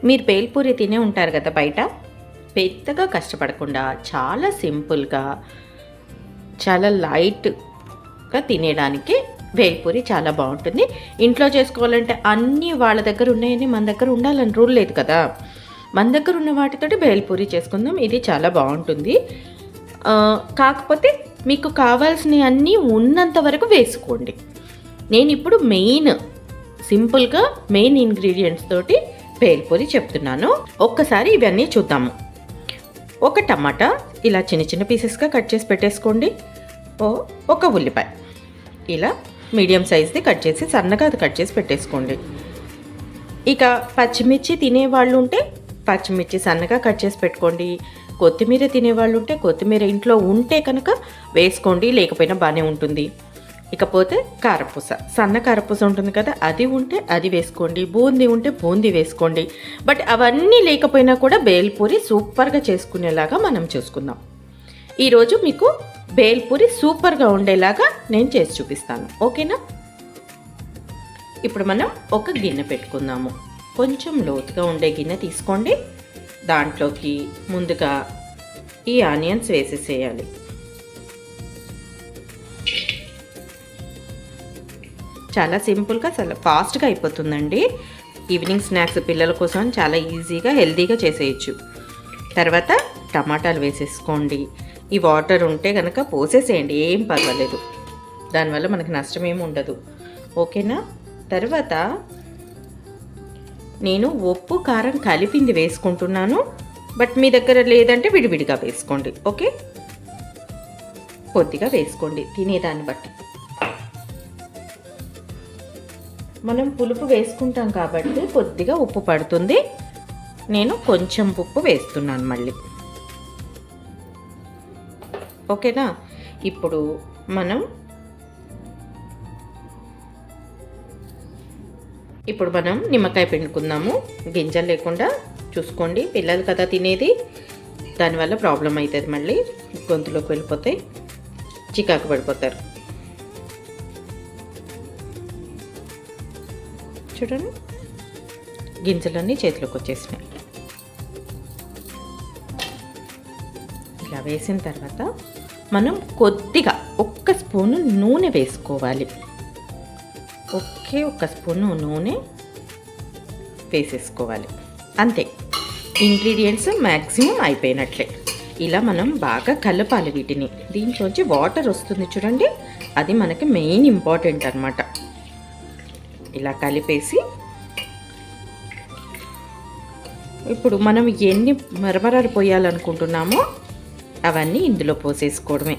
మీరు బేల్పూరి తినే ఉంటారు కదా బయట, పెద్దగా కష్టపడకుండా చాలా సింపుల్గా చాలా లైట్గా తినేయడానికి బేల్పూరి చాలా బాగుంటుంది. ఇంట్లో చేసుకోవాలంటే అన్నీ వాళ్ళ దగ్గర ఉన్నాయని మన దగ్గర ఉండాలని రూల్ లేదు కదా. మన దగ్గర ఉన్న వాటితోటి బేల్పూరి చేసుకుందాం. ఇది చాలా బాగుంటుంది. కాకపోతే మీకు కావాల్సినవి అన్నీ ఉన్నంత వరకు వేసుకోండి. నేను ఇప్పుడు సింపుల్గా మెయిన్ ఇంగ్రీడియంట్స్ తోటి బేల్పూరి చెప్తున్నాను. ఒక్కసారి ఇవన్నీ చూద్దాము. ఒక టమాటా ఇలా చిన్న చిన్న పీసెస్గా కట్ చేసి పెట్టేసుకోండి. ఒక ఉల్లిపాయ ఇలా మీడియం సైజ్ది కట్ చేసి సన్నగా అది కట్ చేసి పెట్టేసుకోండి. ఇక పచ్చిమిర్చి తినేవాళ్ళు ఉంటే పచ్చిమిర్చి సన్నగా కట్ చేసి పెట్టుకోండి. కొత్తిమీర తినేవాళ్ళు ఉంటే కొత్తిమీర ఇంట్లో ఉంటే కనుక వేసుకోండి, లేకపోయినా బాగానే ఉంటుంది. ఇకపోతే కారపూస, సన్న కారపూస ఉంటుంది కదా, అది ఉంటే అది వేసుకోండి. బూందీ ఉంటే బూందీ వేసుకోండి. బట్ అవన్నీ లేకపోయినా కూడా బేల్పూరి సూపర్గా చేసుకునేలాగా మనం చూసుకుందాం. ఈరోజు మీకు బేల్పూరి సూపర్గా ఉండేలాగా నేను చేసి చూపిస్తాను. ఓకేనా? ఇప్పుడు మనం ఒక గిన్నె పెట్టుకుందాము. కొంచెం లోతుగా ఉండే గిన్నె తీసుకోండి. దాంట్లోకి ముందుగా ఈ ఆనియన్స్ వేసేసేయాలి. చాలా సింపుల్గా చాలా ఫాస్ట్గా అయిపోతుందండి. ఈవినింగ్ స్నాక్స్ పిల్లల కోసం చాలా ఈజీగా హెల్తీగా చేసేయచ్చు. తర్వాత టమాటాలు వేసేసుకోండి. ఈ వాటర్ ఉంటే కనుక పోసేసేయండి, ఏం పర్వాలేదు. దానివల్ల మనకు నష్టం ఏమి ఉండదు. ఓకేనా? తర్వాత నేను ఉప్పు కారం కలిపింది వేసుకుంటున్నాను. బట్ మీ దగ్గర లేదంటే విడివిడిగా వేసుకోండి. ఓకే, కొద్దిగా వేసుకోండి తినేదాన్ని బట్టి. మనం పులుపు వేసుకుంటాం కాబట్టి కొద్దిగా ఉప్పు పడుతుంది. నేను కొంచెం ఉప్పు వేస్తున్నాను మళ్ళీ. ఓకేనా? ఇప్పుడు మనం నిమ్మకాయ పిండుకుందాము. గింజలు లేకుండా చూసుకోండి, పిల్లలు కదా తినేది, దానివల్ల ప్రాబ్లం అవుతుంది. మళ్ళీ గొంతులోకి వెళ్ళిపోతాయి, చికాకు పడిపోతారు. చూడండి, గింజలన్నీ చేతిలోకి వచ్చేసినాయి. ఇలా వేసిన తర్వాత మనం కొద్దిగా ఒక్క స్పూను నూనె వేసుకోవాలి. ఒక్క స్పూను నూనె వేసేసుకోవాలి. అంతే, ఇంగ్రీడియంట్స్ మ్యాక్సిమం అయిపోయినట్లే. ఇలా మనం బాగా కలపాలి వీటిని. దీంట్లోంచి వాటర్ వస్తుంది చూడండి, అది మనకి మెయిన్ ఇంపార్టెంట్ అన్నమాట. ఇలా కలిపేసి ఇప్పుడు మనం ఎన్ని మరమరాలు పోయాలనుకుంటున్నామో అవన్నీ ఇందులో పోసేసుకోవడమే.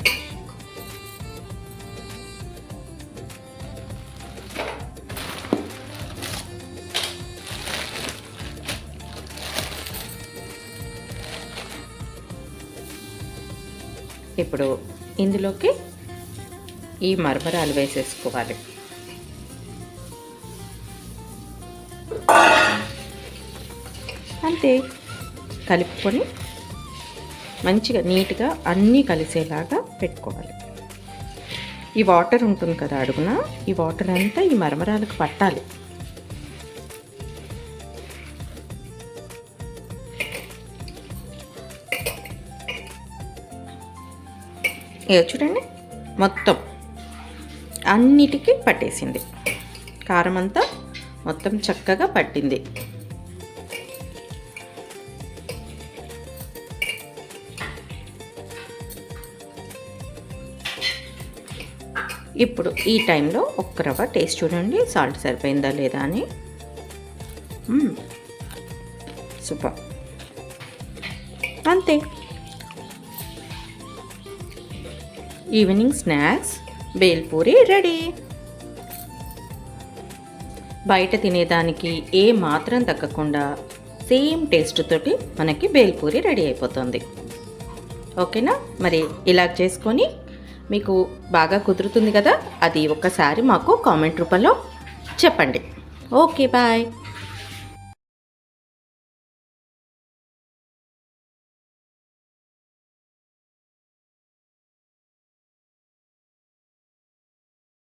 ఇప్పుడు ఇందులోకి ఈ మరమరాలు వేసేసుకోవాలి. అంతే, కలుపుకొని మంచిగా నీట్గా అన్నీ కలిసేలాగా పెట్టుకోవాలి. ఈ వాటర్ ఉంటుంది కదా అడుగున, ఈ వాటర్ అంతా ఈ మరమరాలకు పట్టాలి. చూడండి, మొత్తం అన్నిటికీ పట్టేసింది. కారం అంతా మొత్తం చక్కగా పట్టింది. ఇప్పుడు ఈ టైంలో ఒక్క రవ్వ టేస్ట్ చూడండి, సాల్ట్ సరిపోయిందా లేదా అని. సూపర్. అంతే, ఈవినింగ్ స్నాక్స్ బేల్పూరి రెడీ. బయట తినేదానికి ఏ మాత్రం తగ్గకుండా సేమ్ టేస్ట్ తోటి మనకి బేల్పూరి రెడీ అయిపోతుంది. ఓకేనా? మరి ఇలా చేసుకొని మీకు బాగా కుదురుతుంది కదా, అది ఒక్కసారి మాకు కామెంట్ రూపంలో చెప్పండి. Okay, bye.